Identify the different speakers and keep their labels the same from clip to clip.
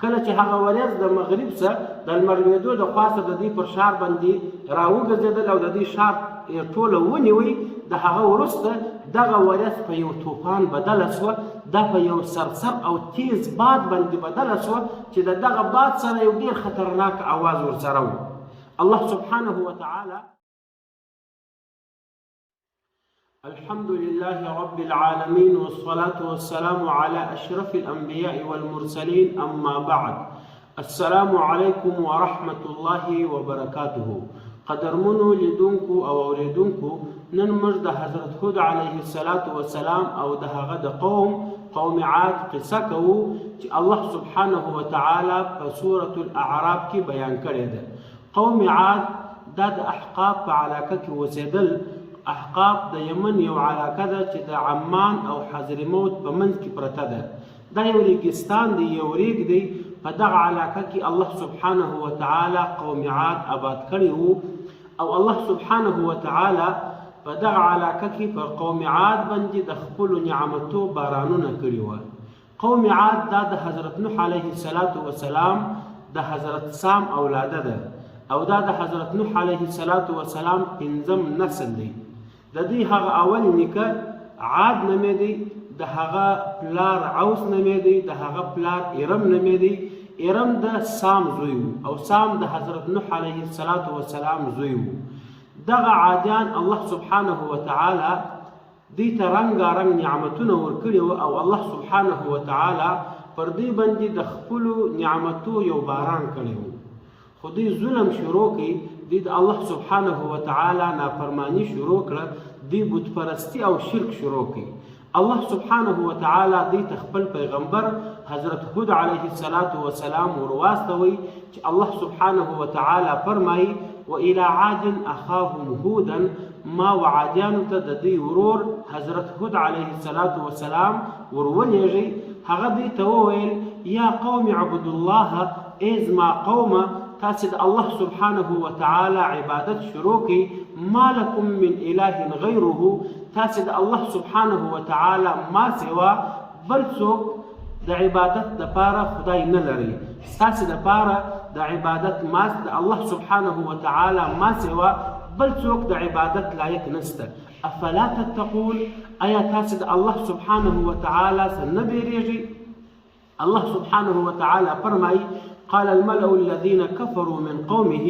Speaker 1: کله چې هغه ورځ د مغرب څخه د لمر لوېدو د خوا څخه د دې پر شار باندې راوګرځېدل او د دې شار ټوله ونیوی، د هغه وروسته دغه ورځ په یو طوفان بدله شوه، دا په یو سرسر او تیز باد باندې بدله شوه چې د دغه باد سره یو ډېر خطرناک اواز ورسره و. الله سبحانه وتعالى الحمد لله رب العالمين والصلاة والسلام على أشرف الأنبياء والمرسلين، أما بعد. السلام عليكم ورحمة الله وبركاته. قدرمنو لیدونکو او اوریدونکو، نن موږ د حضرت هود علیه السلام او د هغه د قوم عاد قصه کوو چې الله سبحانه وتعالى په سورة الاعراف کې بیان کړی ده. قوم عاد دا د احقاف په علاقه کې اوسېدل. احقاف د یمن یو علاقه ده چې د عمان او حضرموت په منځ کې پرته ده. دا یو ریګستان دی، یو ریګ دی. په دغه علاقه کې الله سبحانه وتعالى قوم عاد آباد کړي وو، او الله سبحانه وتعالى په دغه علاقه کې په قوم عاد باندې د خپلو نعمتو بارانونه کړي وو. قوم عاد دا د حضرت نوح علیه السلام د حضرت سام اولاده ده، او دا د حضرت نوح علیه السلام پنځم نسل دی. د دې هغه اول نیکه عاد نومې دی، د هغه پلار عوس نومې دی، د هغه پلار ارم نومې دی. ارم د سام زوی و، او سام د حضرت نوح علیه السلام زوی و. دغه عادیان الله سبحانه وتعالى دې ته رنګارنګ نعمتونه ورکړي وو، او الله سبحانه وتعالى پر دې باندې د خپلو نعمتو یو باران کړی و. خو دوی ظلم شروع کړي، دوی د الله سبحانه وتعالى نافرمانی شروع کړه، دوی بت پرستی او شرک شروع کړي. الله سبحانه وتعالى دوی ته خپل پیغمبر حضرت هود علیه السلام ورواستوي چې الله سبحانه وتعالى فرمایي: وإلى عاد أخاهم هودا، ما وعادیانو ته د دوی ورور حضرت هود علیه السلام ورولېږي. هغه دوی ته وویل: یا قوم اعبدوا الله، ای زما قومه تاسې د الله سبحانه وتعالى عبادت شروع کړئ. ما لکم من اله غیره، تاسې د الله سبحانه وتعالى ما سوا بل څوک د عبادت دپاره خدای نه لري. ستاسې دپاره د عبادت ما د الله سبحانه وتعالى ما سوا بل څوک د عبادت لایق نسته. افلا تتقون، آیا تاسې د الله سبحانه وتعالى څخه نه بیریږئ؟ الله سبحانه وتعالى فرمایي: قال الملأ الذين كفروا من قومه،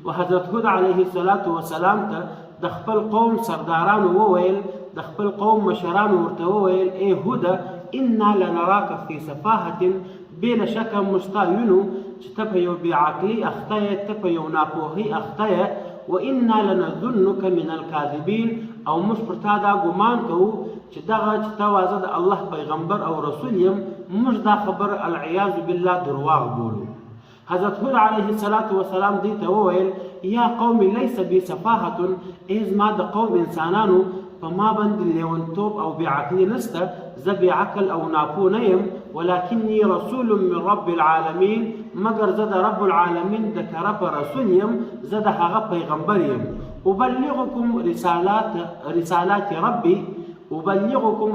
Speaker 1: وحضرت هود علیه السلام ته د خپل قوم سردارانو وویل، د خپل قوم مشرانو ورته وویل: ای هوده، انا لنراک فی سفاهة، بلا شک موږ ستا وینو چې ته په یو بېعقلي اخته یې، ته په یو ناپوهۍ اخته یې. وانا لنظنک من الکاذبین، او موږ پر تا دا ګمان کوو چې دغه چې ته واځه د الله پیغمبر او رسول یم، موږ دا خبر العیاذ بالله درواغ بولو. حضرت هود علیه السلام دې ته وویل: یا قوم لیس بی سفاهة، ای زما د قوم انسانانو په ما باندې لیونتوب او بېعقلي نسته، زه بېعقل او ناپوه نه یم. ولکنی رسول من رب العالمین، مګر زه د رب العالمین د طرفه رسول یم، زه د هغه پیغمبر یم. ابلغکم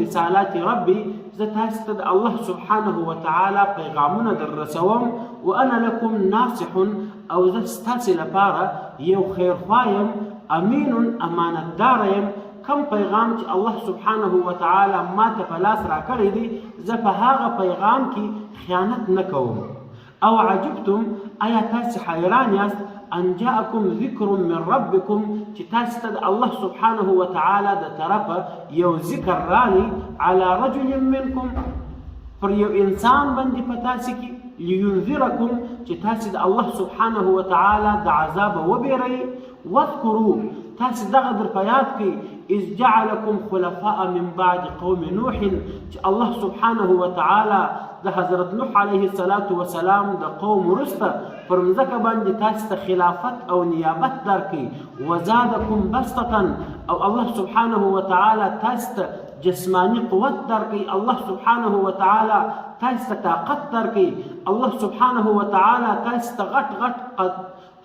Speaker 1: رسالات ربی، زه تاسو ته د الله سبحانه وتعالى پیغامونه در رسوم. وانا لکم ناصح، او زه ستاسې لپاره یو خیرخوا یم. امین، امانتدار یم. کم پیغام چې الله سبحانه وتعالى ما ته په لاس راکړی دی، زه په هغه پیغام کې خیانت نه کوم. او عجبتم، آیا تاسې حیران یاست ان جاءکم ذکر من ربکم، چې تاسو ته د الله سبحانه وتعالى د طرفه یو ذکر راغی، علی رجل منکم، پر یو انسان باندې په تاسې کې، لینذرکم، چې تاسې د الله سبحانه وتعالى د عذاب وبیرئ. واذکروا، تاسې دغه در په یاد کړئ، اذ جعلکم خلفاء من بعد قوم نوح، چې الله سبحانه وتعالى د حضرت نوح علیه السلام د قوم وروسته پر مځکه باندې تاسې ته خلافت او نیابت درکړي. وزادکم بسطة، او الله سبحانه وتعالى تاسې ته جسمانی قوت درکړي. الله سبحانه وتعالى تاسې ته طاقت درکړي. الله سبحانه وتعالى تاسې ته غټ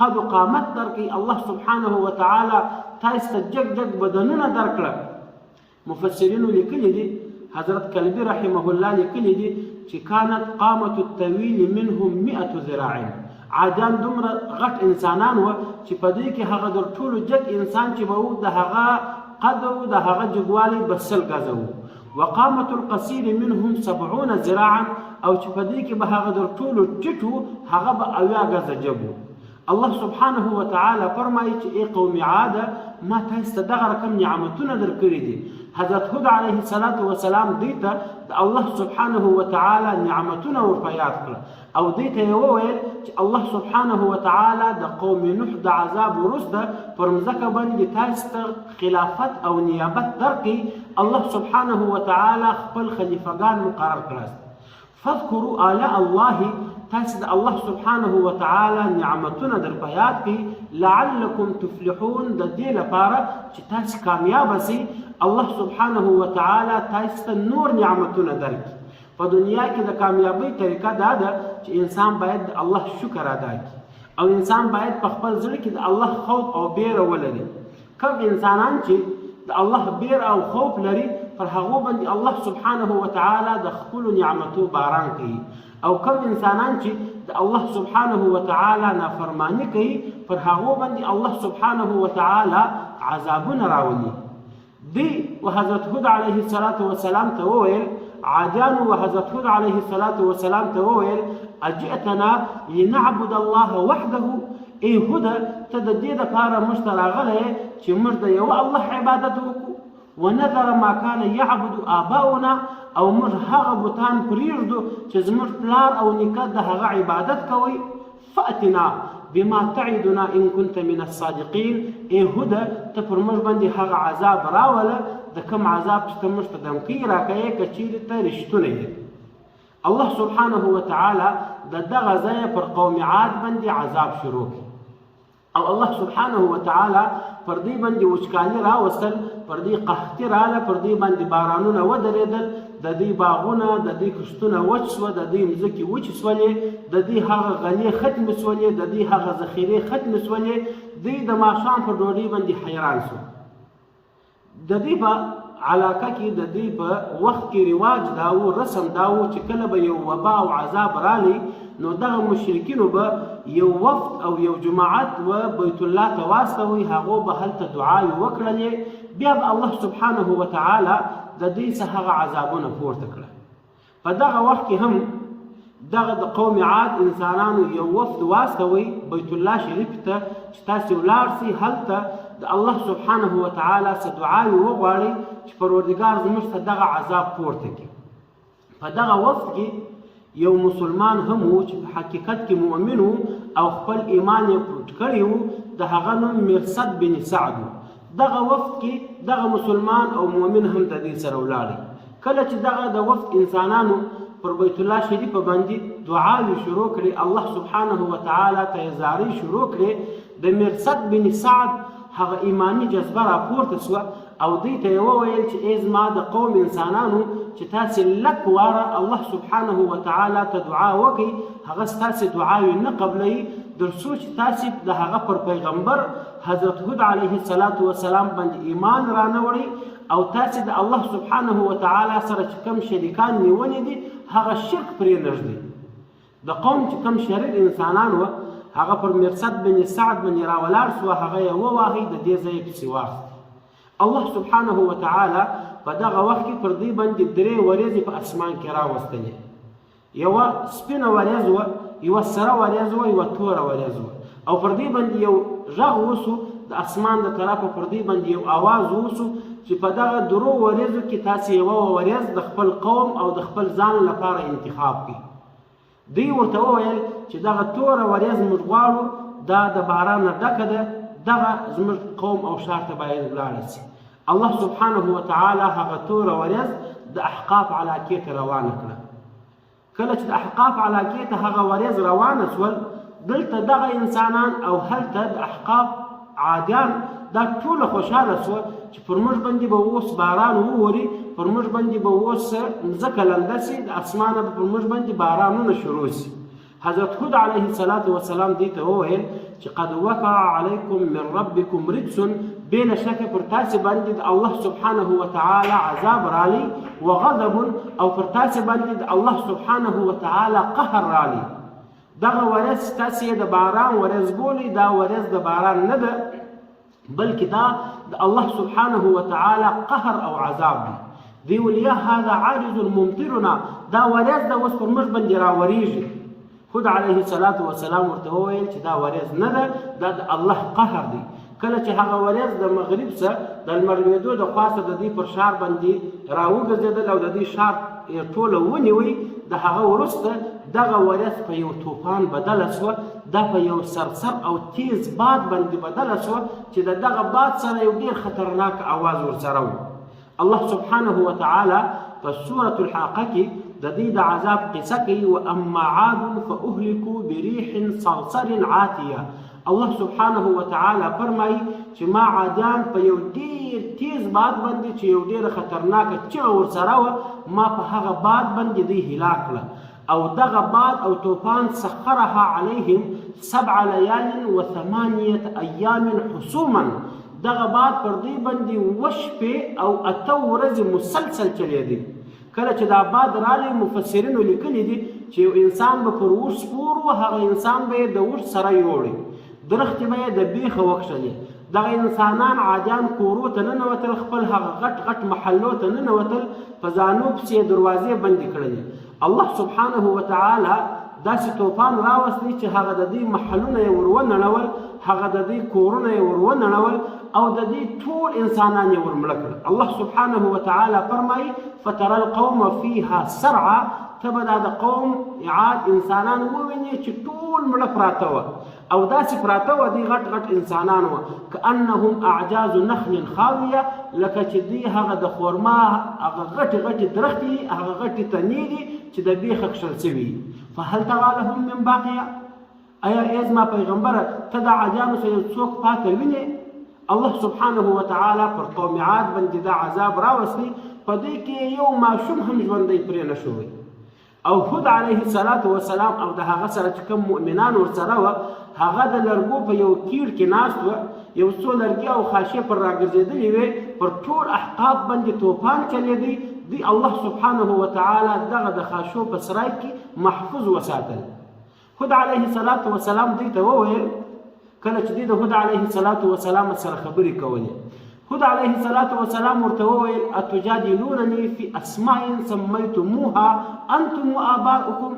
Speaker 1: قد قامت درکړي. الله سبحانه وتعالى تاسې ته جګ بدنونه درکړه. مفسرینو لیکلي دي، حضرت کلبی رحمه الله لیکلي دي چې كانت قامة الطويل منهم 100 ذراع. عادیان دومره غټ انسانان و چې په دې کې هغه د ټولو جګ انسان چې به و د هغه قد و د هغه جګوالی به 100 ګزه و. وقامة القصير منهم 70 ذراعا، او چې په دې کې به هغه د ټولو ټیټو هغه به 80 ګزه جګ و. الله سبحانه وتعالى فرمایي چې ای قوم عاد ما تاسو ته دغه رقم نعمتونه درکړي دي. حضرت هود علیه السلام دوی ته د الله سبحانه وتعالى نعمتونه ورپه یاد کړه او دوی ته یې وویل چې الله سبحانه وتعالى د قوم نوح د عذاب وروسته پر مځکه باندې تاسو ته خلافت او نیابت درکړي. الله سبحانه وتعالى خپل خلیفګان مقرر کړل. فاذكروا آلاء الله، تاسو د الله سبحانه وتعالى نعمتونه درپه یاد کړي لعلکم تفلحون، د دې لپاره چې تاسو کامیاب شئ. الله سبحانه وتعالى تاسو ته نور نعمتونه درکړي. په دنیا کې د کامیابی طریقه دا ده چې انسان باید د الله شکر ادا کړي او انسان باید په خپل زړه کې د الله خوف او بیره ولري. کوم انسانان چې د الله بیر او خوف لري پر هغه باندې الله سبحانه وتعالى د خپل نعمتو باران کوي، او کوم انسانان چې د الله سبحانه وتعالى نافرمانی کوي پر هغه باندې الله سبحانه وتعالى عذابونه راولي. دی وحضرت هود علیه السلام ته وویل، عادیانو وحضرت هود علیه السلام ته وویل اجئتنا لنعبد الله وحده. ای هود ته د دې دپاره موږ ته راغلی چې موږ د یو الله عبادت وکړو. ونذر ما كان يعبد آباؤنا، او موږ هغه بوتان پرېږدو چې زموږ پلار او نیکه د هغه عبادت کوي. فأتنا بما تعدنا ان كنت من الصادقين. ای هوده ته پر موږ باندې هغه عذاب راوله د کوم عذاب چې ته موږ ته دمکۍ راکوې که چیرې ته رښتونه یې. الله سبحانه وتعالى د دغه ځایه پر قوم عاد باندې عذاب شروع کړي او الله سبحانه وتعالى پر دې باندې وچکالي راوستل، پر دې قحطي رااله، پر دې باندې بارانونه ودرېدل، د دې باغونه د دې کښتونه وچ سوه، د دې مځکې وچې سولې، د دې هغه غلې ختمې سولې، د دې هغه ذخیرې ختمې سولې. دوی د ماښام په ډوډۍ باندې حیران شو. د دې په علاقه کې د دې په وخت کې رواج دا و، رسم دا و چې کله به یو وبا او عذاب رالی نو دغه مشرکینو به یو وفد او یو جماعت و بیت الله ته واستوي، هغو به هلته دعاوې وکړلې، بیا به الله سبحانه وتعالى د دې څخه هغه عذابونه پورته کړه. په دغه وخت کې هم دغه د قوم عاد انسانانو یو وفد واستوي بیت الله شریف ته چې تاسې ولاړ سئ، هلته د الله سبحانه وتعالى څه دعاوې وغواړئ چې پروردګار زموږ ته دغه عذاب پورته کړي. په دغه وفد کې یو مسلمان هم و چې په حقیقت کې مؤمن و او خپل ایمان یې پټ کړی و، د هغه نوم مرصد بن سعد و. دغه وفد کې دغه مسلمان او مؤمن هم د دې سره ولاړی. کله چې دغه د وفد انسانانو پر بیت الله شریف باندې دعاوې شروع کړې، الله سبحانه وتعالى ته یې زارۍ شروع کړې، د مرصد بن سعد هغه ایمانی جذبه راپورته سوه او دوی ته یې وویل چې ای زما د قوم انسانانو چې تاسې لږ واره الله سبحانه وتعالى ته دعا وکړئ، هغه ستاسې دعاوې نه قبلوي تر څو چې تاسې د هغه پر پیغمبر حضرت هود علیه السلام باندې ایمان رانوړئ او تاسې د الله سبحانه وتعالى سره چې کوم شریکان نیولي دي هغه شرک پرې نږدي. د قوم چې کوم شریر انسانان وه هغه پر مرصد بن سعد باندې راولاړ سوه، هغه یې وواهی، د دې ځای پسې واخیست. الله سبحانه وتعالى په دغه وخت کې پر دوی باندې 3 ورېځې په اسمان کې راوستلې. یوه سپینه ورېځ وه، یوه سره ورېځ وه، یوه توره ورېځ وه، او پر دوی باندې یو غږ وسو د اسمان د طرفه، پر دوی باندې یو آواز وسو چې په دغه 3 ورېځو کې تاسې یوه ورېځ د خپل قوم او د خپل ځان لپاره انتخاب کړئ. دوی ورته وویل چې دغه توره ورېځ موږ غواړو، دا د باران نه ډکه ده، دغه زموږ قوم او ښار ته باید ولاړه شي. الله سبحانه وتعالى هغه توره ورېځ د احقاف علاقې ته روانه کړه. کله چې د احقاف علاقې ته هغه ورېځ روانه سول، دلته دغه انسانان او هلته د احقاف عادیان دا ټوله خوشحاله سوه چې پر موږ باندې به اوس باران ووري، پر موږ باندې به اوس مځکه لنده سي، د اسمانه به پر موږ باندې بارانونه شروع سي. حضرت هود علیه السلام دوی ته وویل چې قد وقع علیکم من ربکم رجس، بلا شک پر تاسې باندې د الله سبحانه وتعالى عذاب رالی وغضب او پر تاسې باندې د الله سبحانه وتعالى قهر رالی. دغه ورځ تاسې د باران ورځ بولي، دا ورځ د باران نه ده بلکې دا د الله سبحانه وتعالى قهر او عذاب دی. دی ویل یا هذا عارض ممطرنا، دا ورځ د اوس پر موږ باندې راوریږي. خود علیه الصلاة والسلام ورته وویل چې دا ورځ نه ده، دا د الله قهر دی. کله چې هغه ورځ د مغرب څخه د لمر لوېدو د خوا څخه د دې پر ښار باندې راوګرځېدل او د دې ښار ټوله ونیوی، د هغه وروسته دغه ورځ په یو طوفان بدله شوه، دا په یو سرسر او تیز باد باندې بدله شوه چې د دغه باد سره یو ډېر خطرناک اواز ورسره و. الله سبحانه وتعالى په سورة الحاقه کې د دې د عذاب قصه کوي. واما عاد فاهلكوا بريح صرصر عاتيه. الله سبحانه وتعالى فرمایي چې ما عادیان په یو ډېر تیز باد باندې چې یو ډېر خطرناکه چیغه ورسره وه، ما په هغه باد باندې دوی هلاک کړه. او دغه باد او طوفان سخرها عليهم 7 ليال و8 أيام حسوما. دغه باد پر دوی باندې 8 شپې او 8 ورځې مسلسل چلیدي. کله چې دا باد رالی مفسرینو لیکلي دي چې یو انسان به پر اوښ سپور و، هغه انسان به یې د اوښ سره یوړي، درختې به یې د بیخه وکښلې. دغه انسانان عادیان کورو ته ننوتل، خپل هغه غټ غټ محلو ته ننوتل، په ځانو پسې دروازې بندې کړلې. الله سبحانه وتعالى داسې طوفان راوستی چې هغه د دې محلونه یې ور ونړول، هغه د دې کورونه یې ور ونړول او د دې ټول انسانان یې ور مړه کړل. الله سبحانه وتعالى فرمایي فترى القوم فيها سرعا. ته به دا د قوم عاد انسانان ووینې چې ټول مړه پراته وه او داسې پراته وه، دوی غټ غټ انسانان وه، كأنهم اعجاز نخل خاویه، لکه چې دوی هغه د خورما هغه غټې غټې درختې، هغه غټې تنې دي چې د بیخه کښل شوي. فهل ترى لهم من باقیه؟ ایا ای زما پیغمبره ته د عادیانو سره یو څوک پاته وینې؟ الله سبحانه وتعالى پر قوم عاد باندې دا عذاب راوستی، په دې کې یو ماشوم هم ژوندی پرې نه شوی. او هود علیه الصلاة والسلام او د هغه سره چې کوم مؤمنان ورسره وه، هغه د لرګو په یو کیر کې ناست وه، یو څو لرګي او خاشې پر راګرځېدلې وې، پر ټول احقاب باندې طوفان چلېدی. دی الله سبحانه وتعالى دغه د خاشو په سرای کې محفوظ وساتل. هود علیه الصلاة والسلام دوی ته وویل، کله چې دوی د هود علیه الصلاة والسلام سره خبرې کولې، هود علیه الصلاة والسلام ورته وویل اتجادلونني في اسماء سميتموها انتم وآباؤكم.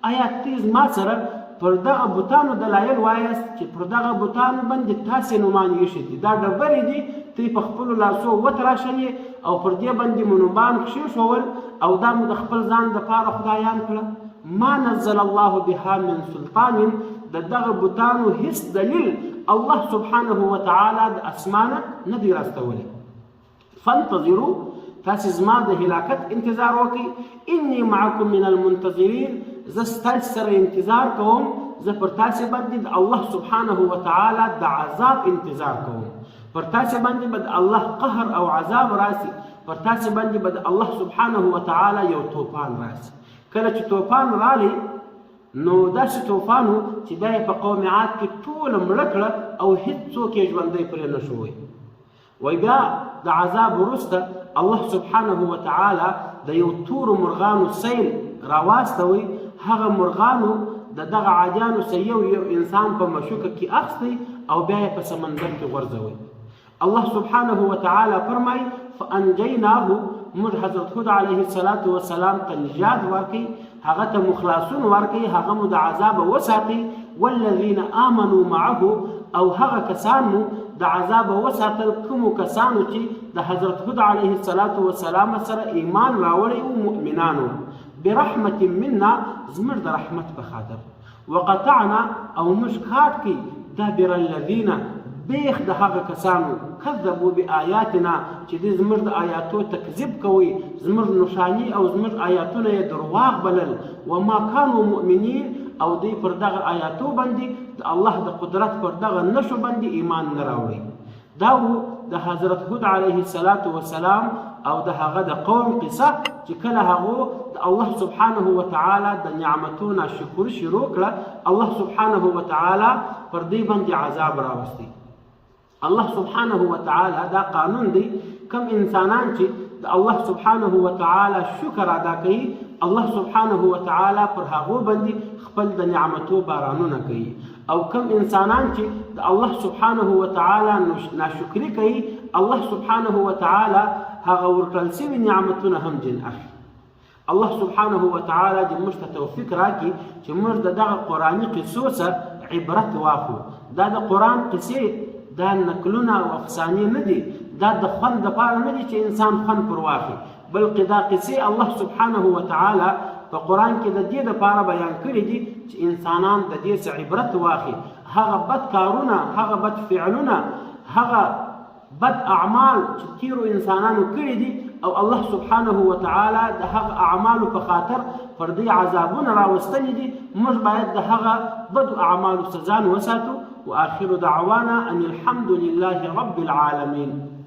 Speaker 1: آیا تیز ما سره پر دغه بوتانو دلایل وایاست چې پر دغه بوتانو باندې تاسې نومان ایښي دي، دا ډبرې دي، ته یې په خپلو لاسو وتراشلې او پر دې باندې مو نومان کښېښول او دا مو د خپل ځان دپاره خدایان کړه. ما نزل الله بها من سلطان. د دغه بوتانو هیڅ دلیل الله سبحانه وتعالى د اسمانه نه دی راستولی. فانتظروا، تاسې زما د هلاکت انتظار وکړئ. انی معکم من المنتظرین، زه ستاسې سره انتظار کوم، زه پر تاسې باندې د الله سبحانه وتعالى د عذاب انتظار کوم. پر تاسې باندې به د الله قهر او عذاب راسي، پر تاسې باندې به د الله سبحانه وتعالى یو طوفان راسي. کله چې طوفان رالی نو داسې طوفان و چې دا یې په قوم عاد کې ټوله مړه کړه او هېڅوک یې ژوندی پرې نه شوی. وایي بیا د عذاب وروسته الله سبحانه وتعالى د یو تورو مرغانو سیل راواستوي. هغه مرغانو د دغه عادیانو سه یو انسان په مشوکه کې اخیستی او بیا یې په سمندر کې غورځوي. الله سبحانه وتعالى فرمایي فانجیناه، موږ حضرت هود علیه الصلاة والسلام ته نجات ورکړي، هغه ته مخلاصون ورکړي، هغه مو د عذابه وساتي. والذین آمنوا معه، او هغه کسان مو د عذابه وساتل کومو کسانو چې د حضرت هود علیه الصلاة والسلام سره ایمان راوړی او مؤمنانو. برحمت منا، زموږ د رحمت په خاطر. وقطعنا، او موږ کاټ کړي دابر الذین، بیخ د هغه کسانو کذبوا بآیاتنا چې دوی زموږ د آیاتو تکذیب کوي، زموږ نښاني او زموږ آیاتونه یې درواغ بلل. وما کانوا مؤمنین، او دوی پر دغه آیاتو باندې د الله د قدرت پر دغه نښو باندې ایمان نه راوړي. دا و د حضرت هود علیه الصلاة والسلام او د هغه د قوم قصه چې کله هغو د الله سبحانه وتعالى د نعمتونو شکر شروع کړه، الله سبحانه وتعالى پر دوی باندې عذاب راوستی. الله سبحانه وتعالى دا قانون دی کم انسانان چې د الله سبحانه وتعالى شکر ادا کوي الله سبحانه وتعالى پر هغه باندې خپل د نعمتو بارانونه کوي او کم انسانان چې د الله سبحانه وتعالى ناشکری کوي الله سبحانه وتعالى هغه ورکړل شوي نعمتونه هم جن اخلي الله سبحانه وتعالى د موږ ته توفیق راکړي چې موږ دغه قرآني قصو سره عبرت واخلو دا د قرآن قصې دا نقلونه او افسانې نه دي دا د خوند دپاره نه دي چې انسان خوند پر واخلي بلکې دا قصې الله سبحانه وتعالى په قرآن کې د دې دپاره بیان کړي دي چې انسانان د دې څخه عبرت واخلي هغه بد کارونه هغه بد فعلونه هغه بد اعمال چې تیرو انسانانو کړي دي او الله سبحانه وتعالى د هغه اعمالو په خاطر پر دې عذابونه راوستلي دي موږ باید د هغه بد اعمالو سزا وساتو واخر دعوانا ان الحمد لله رب العالمين.